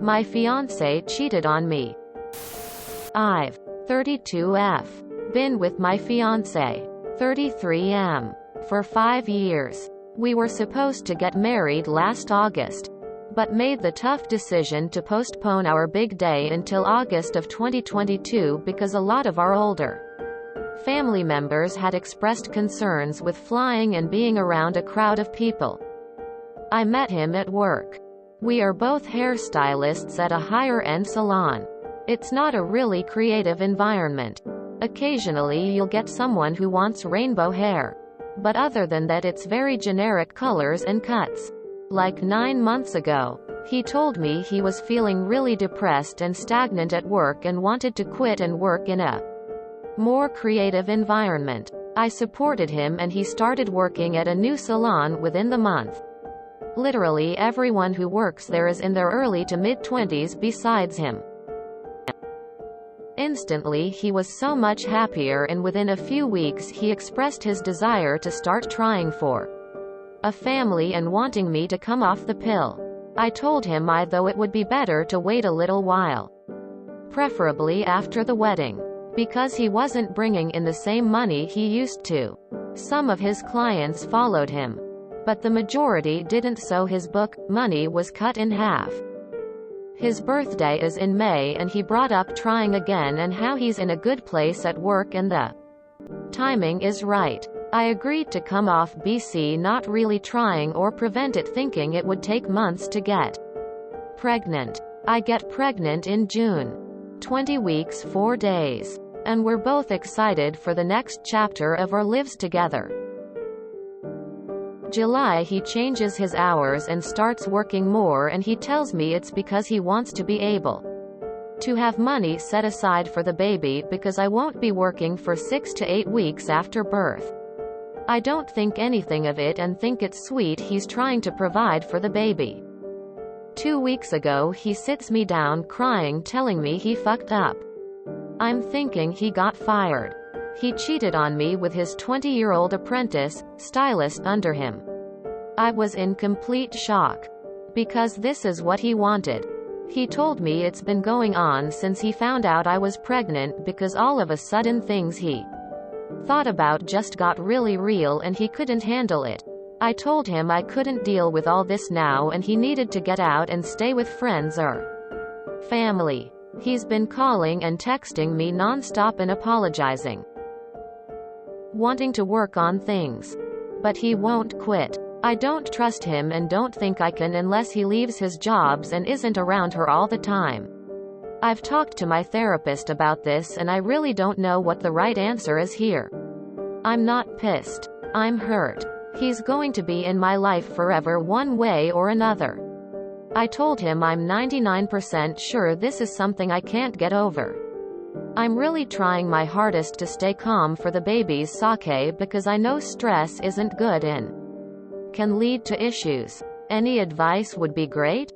My fiancé cheated on me. I've 32F. Been with my fiancé 33M for 5 years. We were supposed to get married last August, but made the tough decision to postpone our big day until August of 2022 because a lot of our older family members had expressed concerns with flying and being around a crowd of people. I met him at work. We are both hairstylists at a higher-end salon. It's not a really creative environment. Occasionally you'll get someone who wants rainbow hair. But other than that, it's very generic colors and cuts. Like 9 months ago, he told me he was feeling really depressed and stagnant at work and wanted to quit and work in a more creative environment. I supported him and he started working at a new salon within the month. Literally everyone who works there is in their early to mid-20s besides him. Instantly he was so much happier, and within a few weeks he expressed his desire to start trying for a family and wanting me to come off the pill. I told him though it would be better to wait a little while. Preferably after the wedding. Because he wasn't bringing in the same money he used to. Some of his clients followed him, but the majority didn't, so his book money was cut in half. His birthday is in May and he brought up trying again and how he's in a good place at work and the timing is right. I agreed to come off BC, not really trying or prevent it, thinking it would take months to get pregnant. I get pregnant in June. 20 weeks 4 days. And we're both excited for the next chapter of our lives together. July he changes his hours and starts working more, and he tells me it's because he wants to be able to have money set aside for the baby because I won't be working for 6 to 8 weeks after birth. I don't think anything of it and think it's sweet he's trying to provide for the baby. 2 weeks ago he sits me down crying, telling me he fucked up. I'm thinking he got fired. He cheated on me with his 20-year-old apprentice, stylist under him. I was in complete shock. Because this is what he wanted. He told me it's been going on since he found out I was pregnant, because all of a sudden things he thought about just got really real and he couldn't handle it. I told him I couldn't deal with all this now and he needed to get out and stay with friends or family. He's been calling and texting me non-stop and apologizing. Wanting to work on things. But he won't quit. I don't trust him and don't think I can unless he leaves his jobs and isn't around her all the time. I've talked to my therapist about this and I really don't know what the right answer is here. I'm not pissed. I'm hurt. He's going to be in my life forever one way or another. I told him I'm 99% sure this is something I can't get over. I'm really trying my hardest to stay calm for the baby's sake because I know stress isn't good and can lead to issues. Any advice would be great?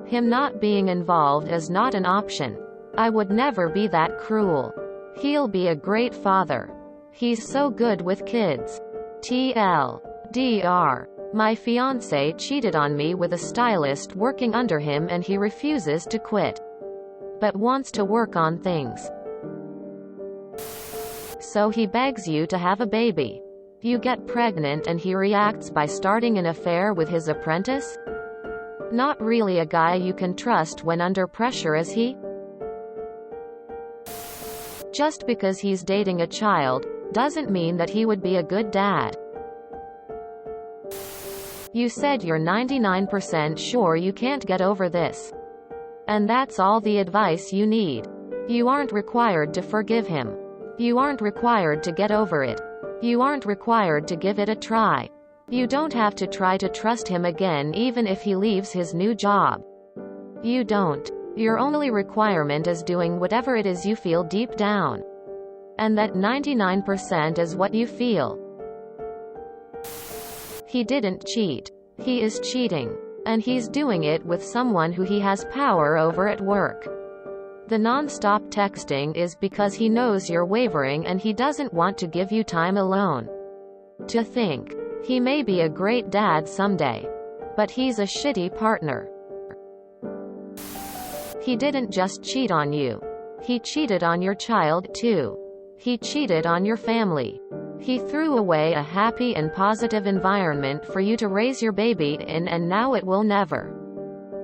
Him not being involved is not an option. I would never be that cruel. He'll be a great father. He's so good with kids. TLDR. My fiancé cheated on me with a stylist working under him and he refuses to quit. But wants to work on things. So he begs you to have a baby. You get pregnant and he reacts by starting an affair with his apprentice? Not really a guy you can trust when under pressure, is he? Just because he's dating a child, doesn't mean that he would be a good dad. You said you're 99% sure you can't get over this. And that's all the advice you need. You aren't required to forgive him. You aren't required to get over it. You aren't required to give it a try. You don't have to try to trust him again even if he leaves his new job. You don't. Your only requirement is doing whatever it is you feel deep down. And that 99% is what you feel. He didn't cheat. He is cheating. And he's doing it with someone who he has power over at work. The non-stop texting is because he knows you're wavering and he doesn't want to give you time alone to think. He may be a great dad someday. But he's a shitty partner. He didn't just cheat on you. He cheated on your child too. He cheated on your family. He threw away a happy and positive environment for you to raise your baby in, and now it will never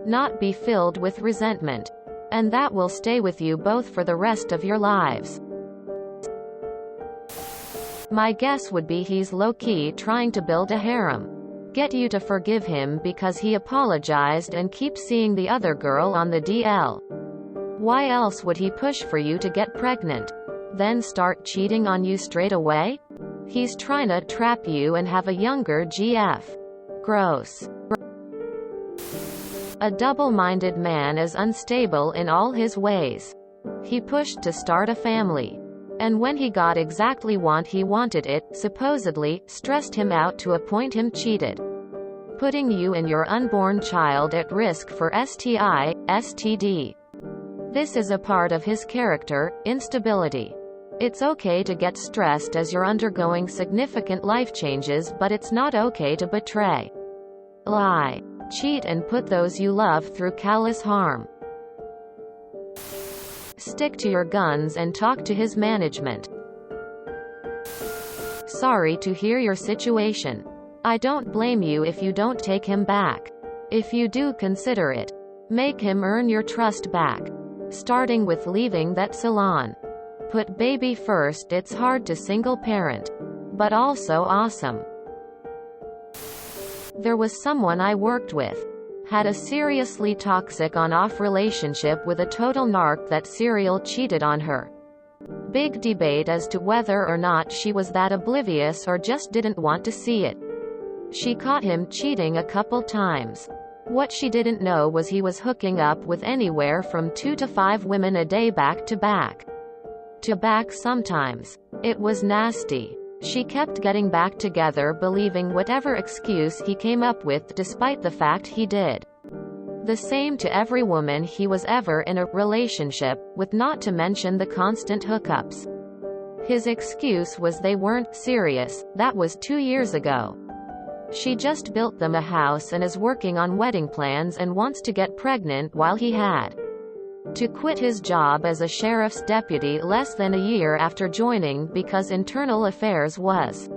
not be filled with resentment. And that will stay with you both for the rest of your lives. My guess would be he's low-key trying to build a harem. Get you to forgive him because he apologized and keeps seeing the other girl on the DL. Why else would he push for you to get pregnant? Then start cheating on you straight away? He's trying to trap you and have a younger GF. Gross. A double-minded man is unstable in all his ways. He pushed to start a family. And when he got exactly what he wanted, it, supposedly, stressed him out to a point him cheated. Putting you and your unborn child at risk for STI, STD. This is a part of his character, instability. It's okay to get stressed as you're undergoing significant life changes, but it's not okay to betray, lie, cheat and put those you love through callous harm. Stick to your guns and talk to his management. Sorry to hear your situation. I don't blame you if you don't take him back. If you do, consider it. Make him earn your trust back. Starting with leaving that salon. Put baby first. It's hard to single parent, but also awesome. There was someone I worked with. Had a seriously toxic on-off relationship with a total narc that serial cheated on her. Big debate as to whether or not she was that oblivious or just didn't want to see it. She caught him cheating a couple times. What she didn't know was he was hooking up with anywhere from 2 to 5 women a day back to back. To back sometimes. It was nasty. She kept getting back together, believing whatever excuse he came up with, despite the fact he did the same to every woman he was ever in a relationship with, not to mention the constant hookups. His excuse was they weren't serious. That was 2 years ago. She just built them a house and is working on wedding plans and wants to get pregnant while he had to quit his job as a sheriff's deputy less than a year after joining because internal affairs was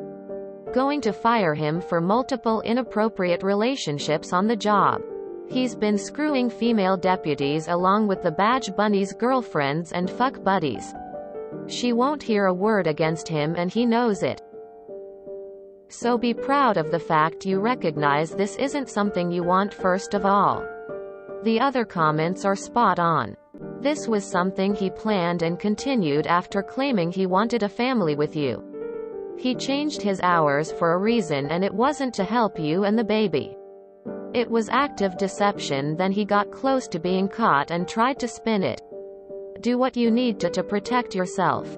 going to fire him for multiple inappropriate relationships on the job. He's been screwing female deputies along with the badge bunny's girlfriends and fuck buddies. She won't hear a word against him and he knows it. So be proud of the fact you recognize this isn't something you want first of all. The other comments are spot on. This was something he planned and continued after claiming he wanted a family with you. He changed his hours for a reason, and it wasn't to help you and the baby. It was active deception. Then he got close to being caught and tried to spin it. Do what you need to protect yourself.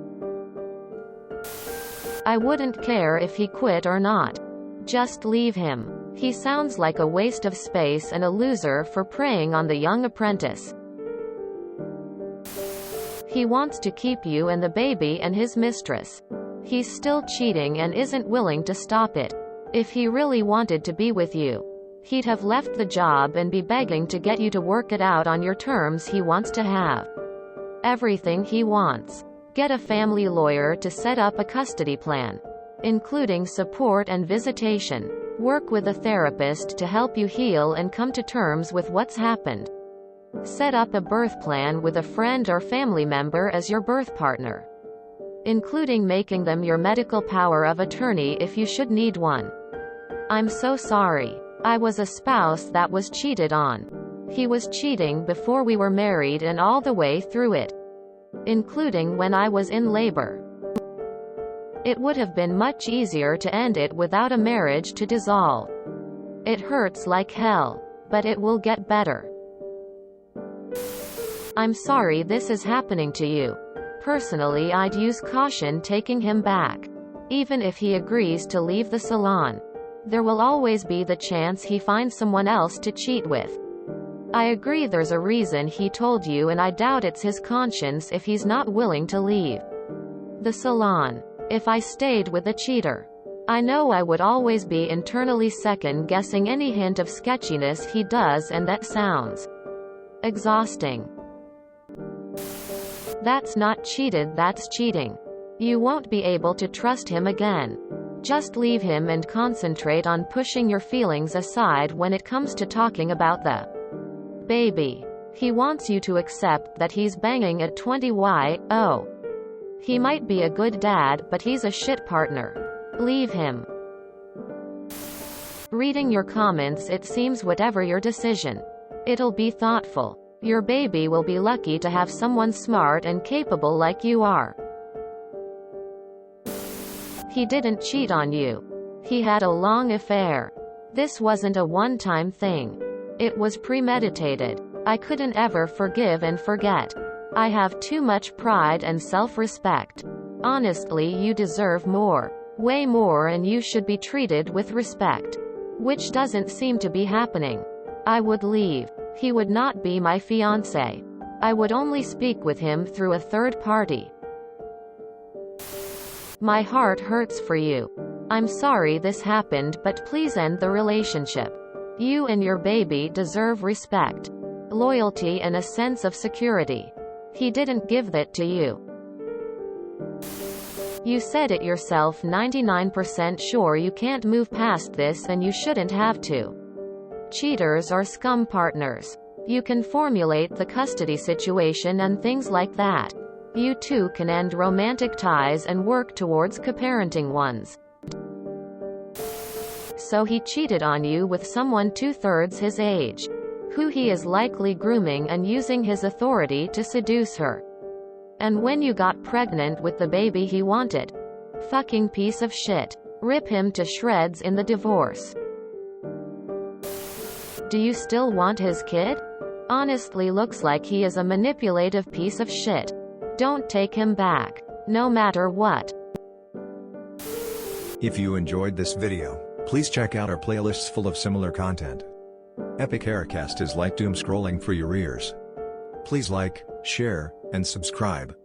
I wouldn't care if he quit or not. Just leave him. He sounds like a waste of space and a loser for preying on the young apprentice. He wants to keep you and the baby and his mistress. He's still cheating and isn't willing to stop it. If he really wanted to be with you, he'd have left the job and be begging to get you to work it out on your terms. He wants to have everything he wants. Get a family lawyer to set up a custody plan, including support and visitation. Work with a therapist to help you heal and come to terms with what's happened. Set up a birth plan with a friend or family member as your birth partner, including making them your medical power of attorney if you should need one. I'm so sorry. I was a spouse that was cheated on. He was cheating before we were married and all the way through it, including when I was in labor. It would have been much easier to end it without a marriage to dissolve. It hurts like hell, but it will get better. I'm sorry this is happening to you. Personally, I'd use caution taking him back. Even if he agrees to leave the salon, there will always be the chance he finds someone else to cheat with. I agree there's a reason he told you, and I doubt it's his conscience if he's not willing to leave the salon. If I stayed with a cheater, I know I would always be internally second-guessing any hint of sketchiness he does, and that sounds exhausting. That's not cheated, that's cheating. You won't be able to trust him again. Just leave him and concentrate on pushing your feelings aside when it comes to talking about the baby. He wants you to accept that he's banging at 20 He might be a good dad, but he's a shit partner. Leave him. Reading your comments, it seems whatever your decision, it'll be thoughtful. Your baby will be lucky to have someone smart and capable like you are. He didn't cheat on you. He had a long affair. This wasn't a one-time thing. It was premeditated. I couldn't ever forgive and forget. I have too much pride and self-respect. Honestly, you deserve more. Way more, and you should be treated with respect. Which doesn't seem to be happening. I would leave. He would not be my fiancé. I would only speak with him through a third party. My heart hurts for you. I'm sorry this happened, but please end the relationship. You and your baby deserve respect, loyalty, and a sense of security. He didn't give that to you. You said it yourself, 99% sure you can't move past this, and you shouldn't have to. Cheaters are scum partners. You can formulate the custody situation and things like that. You too can end romantic ties and work towards co-parenting ones. So he cheated on you with someone 2/3 his age, who he is likely grooming and using his authority to seduce her. And when you got pregnant with the baby he wanted, fucking piece of shit. Rip him to shreds in the divorce. Do you still want his kid? Honestly, looks like he is a manipulative piece of shit. Don't take him back, no matter what. If you enjoyed this video, please check out our playlists full of similar content. Epic Haircast is like doom scrolling for your ears. Please like, share, and subscribe.